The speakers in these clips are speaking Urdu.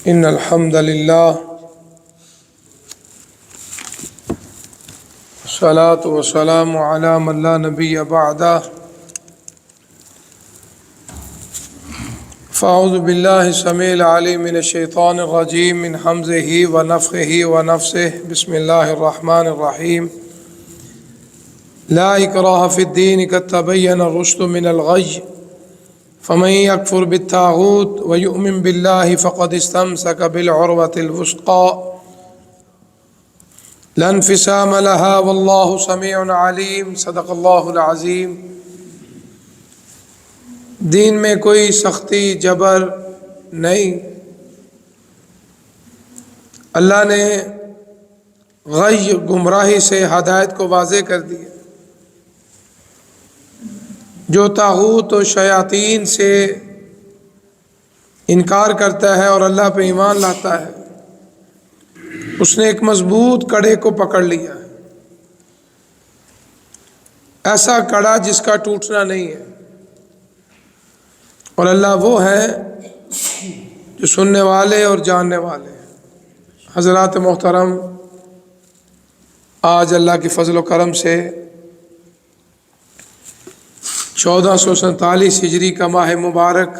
إن الحمد لله والصلاة والسلام على من لا نبي بعده فأعوذ بالله السميع العليم من الشيطان الرجيم من همزه ونفخه ونفسه بسم الله الرحمن الرحيم لا إكراه في الدين قد تبين الرشد من الغي فمن يكفر بالطاغوت ويؤمن بالله فقد استمسك بالعروة الوثقى لا انفصام لها والله سميع عليم صدق اللہ العظیم۔ دین میں کوئی سختی جبر نہیں، اللہ نے غی گمراہی سے ہدایت کو واضح کر دیا۔ جو طاغوت و شیاطین سے انکار کرتا ہے اور اللہ پہ ایمان لاتا ہے اس نے ایک مضبوط کڑے کو پکڑ لیا ہے، ایسا کڑا جس کا ٹوٹنا نہیں ہے، اور اللہ وہ ہے جو سننے والے اور جاننے والے ہیں۔ حضرات محترم، آج اللہ کی فضل و کرم سے 1447 ہجری کا ماہ مبارک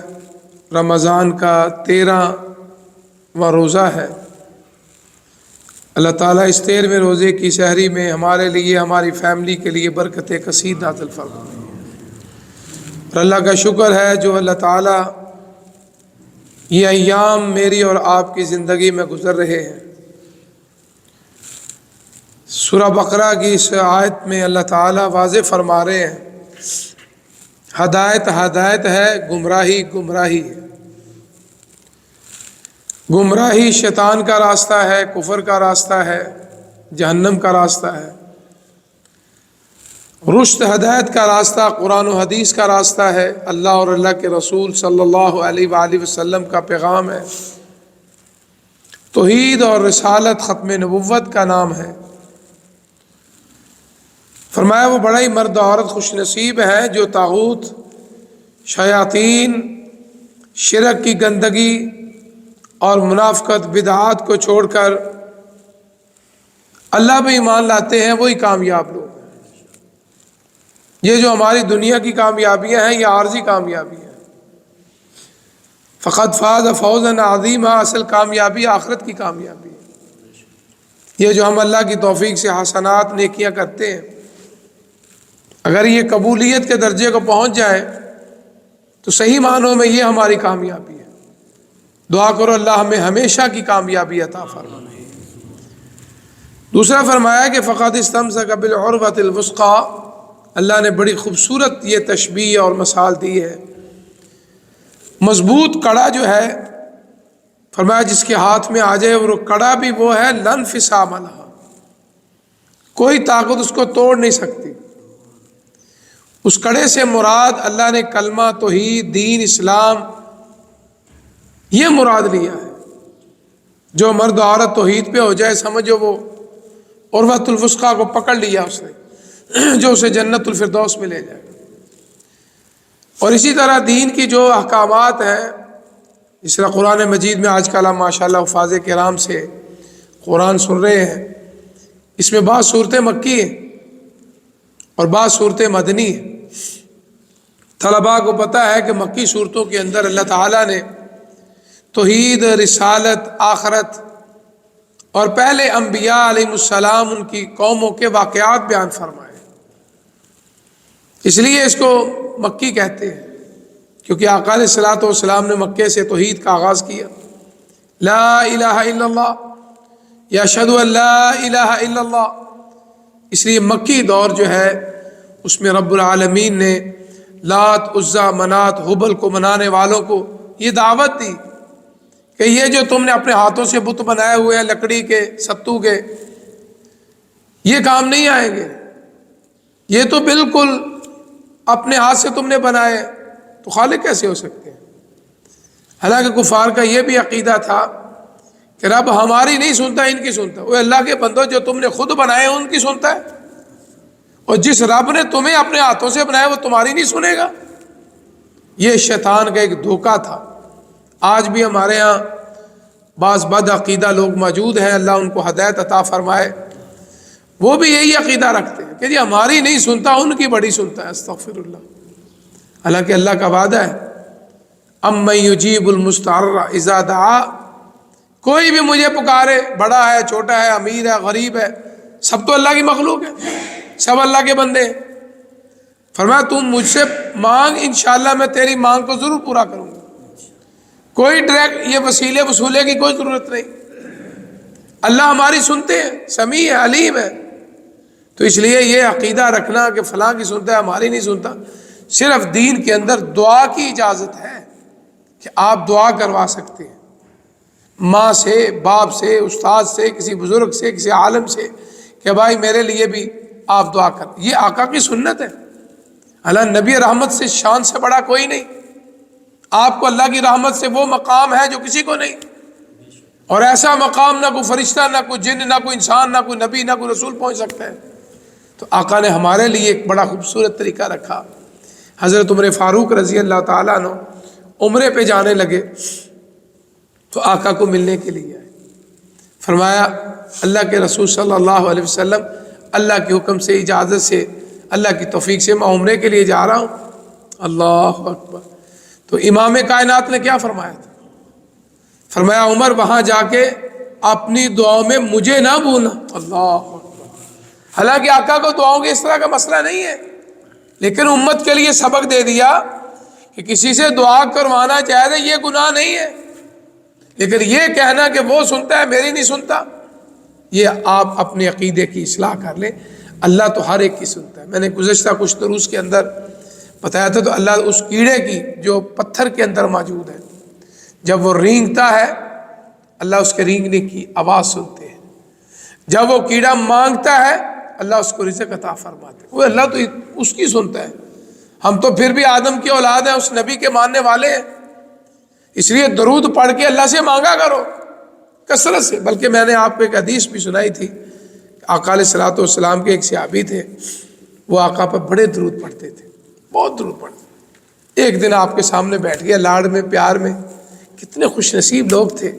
رمضان کا 13واں روزہ ہے۔ اللہ تعالیٰ اس 13ویں روزے کی سحری میں ہمارے لیے، ہماری فیملی کے لیے برکت کثیر نازل فرمائے۔ اور اللہ کا شکر ہے جو اللہ تعالیٰ یہ ایام میری اور آپ کی زندگی میں گزر رہے ہیں۔ سورہ بقرہ کی اس آیت میں اللہ تعالیٰ واضح فرما رہے ہیں ہدایت ہدایت ہے، گمراہی گمراہی ہے۔ گمراہی شیطان کا راستہ ہے، کفر کا راستہ ہے، جہنم کا راستہ ہے۔ رشد ہدایت کا راستہ قرآن و حدیث کا راستہ ہے، اللہ اور اللہ کے رسول صلی اللہ علیہ وآلہ وسلم کا پیغام ہے، توحید اور رسالت ختم نبوت کا نام ہے۔ فرمایا وہ بڑا ہی مرد عورت خوش نصیب ہے جو طاغوت، شیاطین، شرک کی گندگی اور منافقت بدعات کو چھوڑ کر اللہ پہ ایمان لاتے ہیں، وہی کامیاب لوگ ہیں۔ یہ جو ہماری دنیا کی کامیابیاں ہیں یہ عارضی کامیابی ہیں۔ فقد فاز فوزا عظیما، اصل کامیابی آخرت کی کامیابی ہے۔ یہ جو ہم اللہ کی توفیق سے حسنات نیکیاں کرتے ہیں، اگر یہ قبولیت کے درجے کو پہنچ جائے تو صحیح معنوں میں یہ ہماری کامیابی ہے۔ دعا کرو اللہ ہمیں ہمیشہ کی کامیابی عطا فرمائے۔ دوسرا فرمایا کہ فقد استمسک بالعروۃ الوثقی، اللہ نے بڑی خوبصورت یہ تشبیہ اور مثال دی ہے۔ مضبوط کڑا جو ہے، فرمایا جس کے ہاتھ میں آ جائے اور کڑا بھی وہ ہے لا انفصام لہا، کوئی طاقت اس کو توڑ نہیں سکتی۔ اس کڑے سے مراد اللہ نے کلمہ توحید، دین، اسلام یہ مراد لیا ہے۔ جو مرد و عورت توحید پہ ہو جائے سمجھو وہ عروۃ الوثقی کو پکڑ لیا اس نے، جو اسے جنت الفردوس میں لے جائے۔ اور اسی طرح دین کی جو احکامات ہیں، اس طرح قرآن مجید میں آج کل ہم ماشاءاللہ حفاظ کرام سے قرآن سن رہے ہیں، اس میں بعض صورتیں مکی ہیں اور بعض صورتیں مدنی ہیں۔ طلباء کو پتہ ہے کہ مکی صورتوں کے اندر اللہ تعالیٰ نے توحید، رسالت، آخرت اور پہلے انبیاء علیہ السلام ان کی قوموں کے واقعات بیان فرمائے، اس لیے اس کو مکی کہتے ہیں، کیونکہ آقا علیہ الصلوۃ والسلام نے مکے سے توحید کا آغاز کیا۔ لا الہ الا اللہ یا اشہد ان لا الہ الا اللہ، اس لیے مکی دور جو ہے اس میں رب العالمین نے لات، عزا، منات، حبل کو منانے والوں کو یہ دعوت دی کہ یہ جو تم نے اپنے ہاتھوں سے بت بنائے ہوئے ہیں لکڑی کے، ستو کے، یہ کام نہیں آئیں گے، یہ تو بالکل اپنے ہاتھ سے تم نے بنائے، تو خالق کیسے ہو سکتے ہیں؟ حالانکہ کفار کا یہ بھی عقیدہ تھا کہ رب ہماری نہیں سنتا، ان کی سنتا۔ وہ اللہ کے بندو، جو تم نے خود بنائے ان کی سنتا ہے، اور جس رب نے تمہیں اپنے ہاتھوں سے بنایا وہ تمہاری نہیں سنے گا۔ یہ شیطان کا ایک دھوکہ تھا۔ آج بھی ہمارے ہاں بعض بد عقیدہ لوگ موجود ہیں، اللہ ان کو ہدایت عطا فرمائے، وہ بھی یہی عقیدہ رکھتے ہیں کہ جی ہماری نہیں سنتا، ان کی بڑی سنتا ہے، استغفر اللہ۔ حالانکہ اللہ کا وعدہ ہے امن یجیب المضطر اذا دعا، کوئی بھی مجھے پکارے، بڑا ہے چھوٹا ہے امیر ہے غریب ہے، سب تو اللہ کی مخلوق ہے، سب اللہ کے بندے ہیں۔ فرمایا تم مجھ سے مانگ، انشاءاللہ میں تیری مانگ کو ضرور پورا کروں گا۔ کوئی ڈائریکٹ یہ وسیلے وصولے کی کوئی ضرورت نہیں، اللہ ہماری سنتے ہیں، سمیع ہے، علیم ہے۔ تو اس لیے یہ عقیدہ رکھنا کہ فلاں کی سنتا ہے ہماری نہیں سنتا، صرف دین کے اندر دعا کی اجازت ہے کہ آپ دعا کروا سکتے ہیں ماں سے، باپ سے، استاد سے، کسی بزرگ سے، کسی عالم سے، کہ بھائی میرے لیے بھی آپ دعا کر۔ یہ آقا کی سنت ہے۔ اللہ نبی رحمت سے شان سے بڑا کوئی نہیں، آپ کو اللہ کی رحمت سے وہ مقام ہے جو کسی کو نہیں، اور ایسا مقام نہ کوئی فرشتہ، نہ کوئی جن، نہ کوئی انسان، نہ کوئی نبی، نہ کوئی رسول پہنچ سکتا ہے۔ تو آقا نے ہمارے لیے ایک بڑا خوبصورت طریقہ رکھا۔ حضرت عمر فاروق رضی اللہ تعالیٰ عنہ عمرے پہ جانے لگے تو آقا کو ملنے کے لیے آئے، فرمایا اللہ کے رسول صلی اللہ علیہ وسلم اللہ کے حکم سے، اجازت سے، اللہ کی توفیق سے میں عمرے کے لیے جا رہا ہوں۔ اللہ اکبر۔ تو امام کائنات نے کیا فرمایا تھا؟ فرمایا عمر وہاں جا کے اپنی دعاؤں میں مجھے نہ بھولنا۔ اللہ اکبر۔ حالانکہ آقا کو دعاؤں کے اس طرح کا مسئلہ نہیں ہے، لیکن امت کے لیے سبق دے دیا کہ کسی سے دعا کروانا چاہے یہ گناہ نہیں ہے، لیکن یہ کہنا کہ وہ سنتا ہے میری نہیں سنتا، یہ آپ اپنے عقیدے کی اصلاح کر لیں۔ اللہ تو ہر ایک کی سنتا ہے۔ میں نے گزشتہ کچھ دروس کے اندر بتایا تھا، تو اللہ اس کیڑے کی جو پتھر کے اندر موجود ہے، جب وہ رینگتا ہے اللہ اس کے رینگنے کی آواز سنتے ہیں، جب وہ کیڑا مانگتا ہے اللہ اس کو رزق عطا فرماتے ہیں۔ وہ اللہ تو اس کی سنتا ہے، ہم تو پھر بھی آدم کی اولاد ہیں، اس نبی کے ماننے والے ہیں، اس لیے درود پڑھ کے اللہ سے مانگا کرو کثرت سے۔ بلکہ میں نے آپ کو ایک حدیث بھی سنائی تھی، آقا علیہ الصلوۃ والسلام کے ایک صحابی تھے، وہ آقا پر بڑے درود پڑھتے تھے، بہت درود پڑھتے۔ ایک دن آپ کے سامنے بیٹھ گیا، لاڑ میں پیار میں، کتنے خوش نصیب لوگ تھے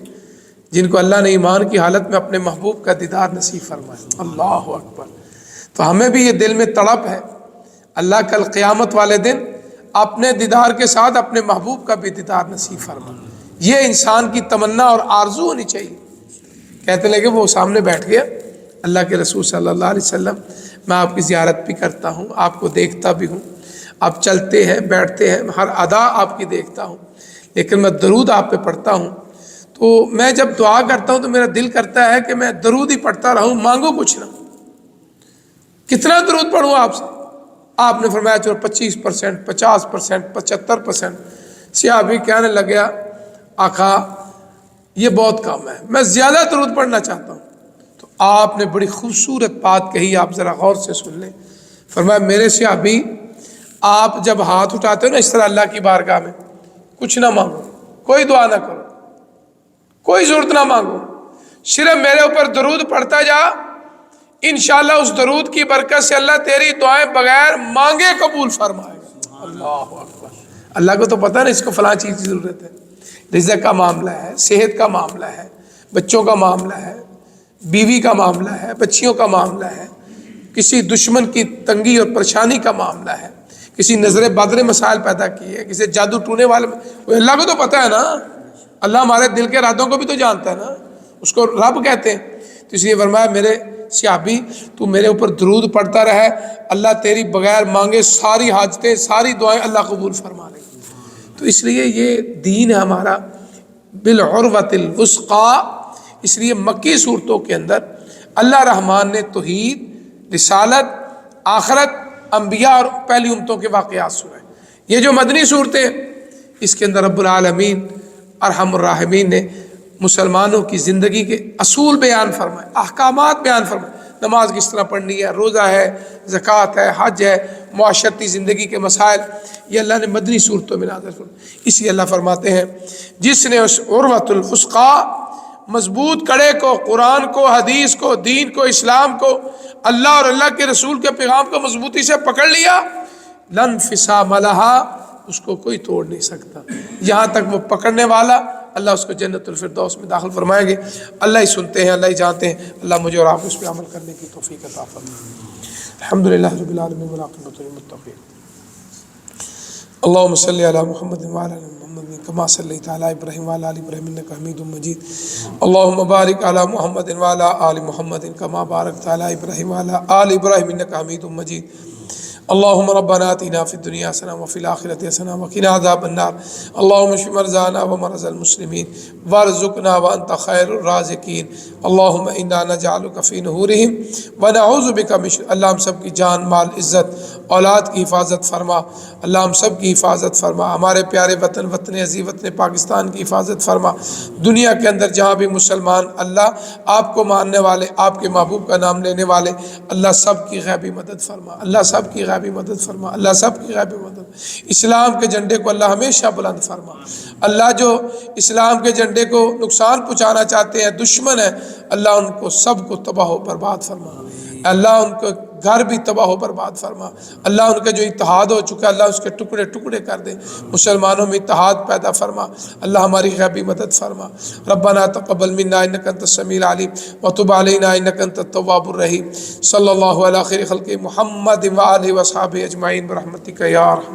جن کو اللہ نے ایمان کی حالت میں اپنے محبوب کا دیدار نصیب فرمایا۔ اللہ اکبر۔ تو ہمیں بھی یہ دل میں تڑپ ہے، اللہ کل قیامت والے دن اپنے دیدار کے ساتھ اپنے محبوب کا بھی دیدار نصیب فرما۔ یہ انسان کی تمنا اور آرزو ہونی چاہیے۔ کہتے لگے وہ سامنے بیٹھ گیا، اللہ کے رسول صلی اللہ علیہ وسلم میں آپ کی زیارت بھی کرتا ہوں، آپ کو دیکھتا بھی ہوں، آپ چلتے ہیں بیٹھتے ہیں، ہر ادا آپ کی دیکھتا ہوں، لیکن میں درود آپ پہ پڑھتا ہوں تو میں جب دعا کرتا ہوں تو میرا دل کرتا ہے کہ میں درود ہی پڑھتا رہوں، مانگو کچھ نہ۔ کتنا درود پڑھوں آپ سے؟ آپ نے فرمایا چلو 25%، 50%، 75%۔ صحابی کہنے لگیا آقا یہ بہت کم ہے، میں زیادہ درود پڑھنا چاہتا ہوں۔ تو آپ نے بڑی خوبصورت بات کہی، آپ ذرا غور سے سن لیں۔ فرمایا میرے صحابی، آپ جب ہاتھ اٹھاتے ہو نا اس طرح اللہ کی بارگاہ میں، کچھ نہ مانگو، کوئی دعا نہ کرو، کوئی ضرورت نہ مانگو، صرف میرے اوپر درود پڑھتا جا، انشاءاللہ اس درود کی برکت سے اللہ تیری دعائیں بغیر مانگے قبول فرمائے گا۔ اللہ اکبر۔ اللہ کو تو پتہ نہیں اس کو فلاں چیز کی ضرورت ہے، رزق کا معاملہ ہے، صحت کا معاملہ ہے، بچوں کا معاملہ ہے، بیوی کا معاملہ ہے، بچیوں کا معاملہ ہے، کسی دشمن کی تنگی اور پریشانی کا معاملہ ہے، کسی نظر بد نے مسائل پیدا کیے، کسی جادو ٹونے والے، اللہ کو تو پتہ ہے نا، اللہ ہمارے دل کے ارادوں کو بھی تو جانتا ہے نا، اس کو رب کہتے ہیں۔ تو اس لیے فرمایا میرے صحابی تو میرے اوپر درود پڑھتا رہے، اللہ تیری بغیر مانگے ساری حاجتیں، ساری دعائیں اللہ قبول فرما لے۔ تو اس لیے یہ دین ہے ہمارا بالعروۃ الوثقیٰ۔ اس لیے مکی صورتوں کے اندر اللہ رحمان نے توحید، رسالت، آخرت، انبیاء اور پہلی امتوں کے واقعات سنائے۔ یہ جو مدنی صورتیں، اس کے اندر رب العالمین ارحم الراحمین نے مسلمانوں کی زندگی کے اصول بیان فرمائے، احکامات بیان فرمائے، نماز کس طرح پڑھنی ہے، روزہ ہے، زکوٰۃ ہے، حج ہے، معاشرتی زندگی کے مسائل، یہ اللہ نے مدنی صورتوں میں نازل فرمائے۔ اسی اللہ فرماتے ہیں جس نے اس عروۃ الوثقیٰ مضبوط کڑے کو، قرآن کو، حدیث کو، دین کو، اسلام کو، اللہ اور اللہ کے رسول کے پیغام کو مضبوطی سے پکڑ لیا، لن انفصام لہا، اس کو کوئی توڑ نہیں سکتا۔ جہاں تک وہ پکڑنے والا اللہ اس کو جنت الفردوس میں داخل فرمائیں گے۔ اللہ ہی سنتے ہیں، اللہ ہی جانتے ہیں۔ اللہ مجھے اور آپ کو اس پہ عمل کرنے کی توفیق عطا فرمائے۔ الحمدللہ رب العالمین والعاقبۃ للمتقین۔ اللهم صل على محمد وعلى ال محمد كما صليت على ابراهيم وعلى ال ابراهيم انك حميد مجيد اللهم بارك على محمد وعلى ال محمد كما باركت على ابراهيم وعلى ال ابراهيم انك حميد مجيد اللهم ربنا آتنا في الدنيا حسنة وفي الآخرة حسنة وقنا عذاب النار اللهم اشف مرضانا ومرضى المسلمين وارزقنا وأنت خير الرازقين اللهم إنا نجعلك في نحورهم ونعوذ بك من شر اللہ ہم سب کی جان مال عزت اولاد کی حفاظت فرما، اللہ ہم سب کی حفاظت فرما، ہمارے پیارے وطن وطن عزیز وطن پاکستان کی حفاظت فرما، دنیا کے اندر جہاں بھی مسلمان اللہ آپ کو ماننے والے، آپ کے محبوب کا نام لینے والے، اللہ سب کی غیبی مدد فرما، اللہ سب کی غیبی مدد فرما، اللہ سب کی غیبی مدد، اسلام کے جھنڈے کو اللہ ہمیشہ بلند فرما، اللہ جو اسلام کے جھنڈے کو نقصان پہنچانا چاہتے ہیں، دشمن ہیں، اللہ ان کو سب کو تباہ و برباد فرما، اللہ ان کو گھر بھی تباہ و برباد فرما، اللہ ان کا جو اتحاد ہو چکا اللہ اس کے ٹکڑے ٹکڑے کر دے، مسلمانوں میں اتحاد پیدا فرما، اللہ ہماری غیبی مدد فرما۔ ربنا تقبل منا انک انت السمیع العلیم وتب علینا انک انت التواب الرحیم۔ صلی اللہ علی خیر خلق محمد وآلہ وصحبہ اجمعین برحمتک یا ارحم